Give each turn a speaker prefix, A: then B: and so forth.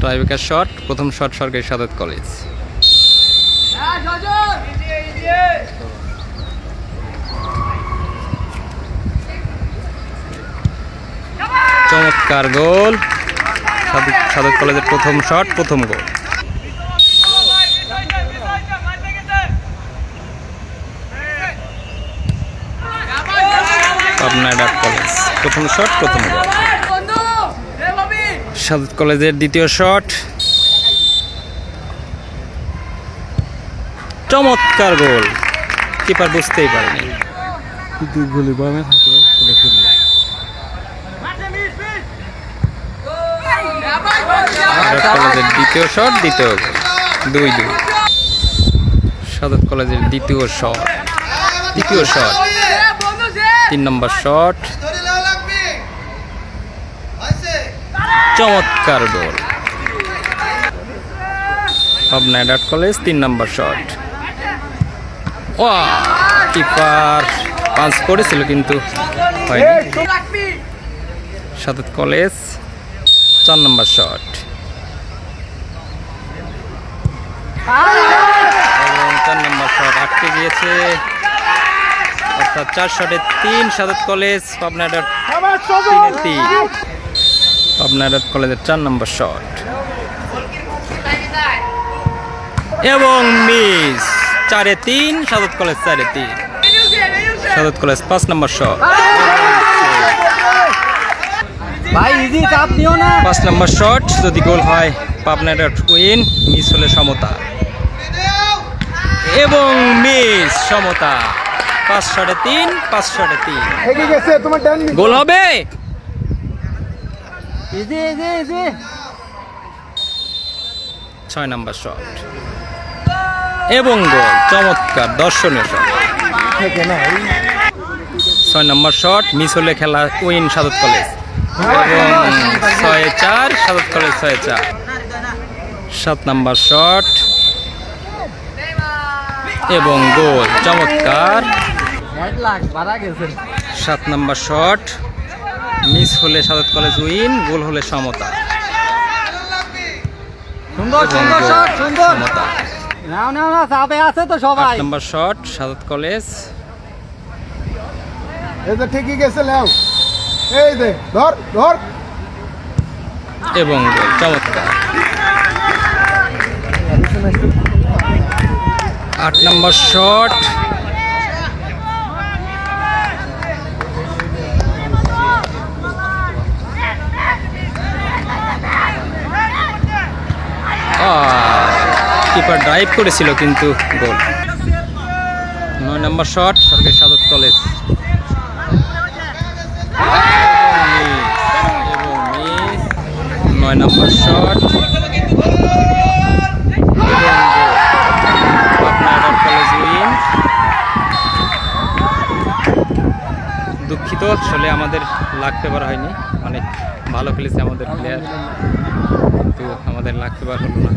A: Tiebreaker shot, প্রথম shot সরকারি Sadat college. চমৎকার গোল, সাদত কলেজের প্রথম শট, প্রথম গোল। পাবনা ডাক কলেজ প্রথম শট, প্রথম গোল। সাদত কলেজের দ্বিতীয় শট, চমৎকার গোল, কিপার বুঝতেই পারেনি। কলেজের দ্বিতীয় শট, দ্বিতীয় গোল, 2-2। সাদত কলেজের দ্বিতীয় শট, 3 নম্বর শট, চমৎকার গোল। পাবনা ডাক কলেজ 3 নম্বর শট। কিপার পাস করেছিল কিন্তু হয়নি। সাদত কলেজ 4 নম্বর শট, 4 নম্বর শট আটকে গিয়েছে, অর্থাৎ 4 শটে 3 সাদত কলেজ। পাবনা ডাক 3-3। পাবনা ডাক কলেজের 4 নম্বর শট এবং miss, 4-3 Sadat college, 4-3 Sadat college. 5 নম্বর শট, 5 নম্বর শট, যদি গোল হয় পাবনা ডাক উইন, মিস হলে সমতা এবং মিস, সমতা। 5 শটে 3, 5 শটে 3 গোল হবে। 6 নম্বর শট এবং গোল, চমৎকার দর্শনীয় শট। 6 নম্বর শট মিস হলে খেলা উইন সাদত কলেজ এবং 6-4 সাদত কলেজ, 6-4। 7 নম্বর শট এবং গোল, চমৎকার। 7 নম্বর শট মিস হলে সাদত কলেজ উইন, গোল হলে সমতা। 8 নম্বর শট সাদত কলেজ এবং গোল, চমৎকার। 8 নম্বর শট কিপার ড্রাইভ করেছিল কিন্তু গোল। 9 নম্বর শট সরকারি সাদত কলেজ এবং মিস। 9 নম্বর শট কলেজ উইন। দুঃখিত, আসলে আমাদের লাক ফেভার হয়নি, অনেক ভালো খেলেছে আমাদের প্লেয়ার, কিন্তু আমাদের লাক ফেভার হলো না।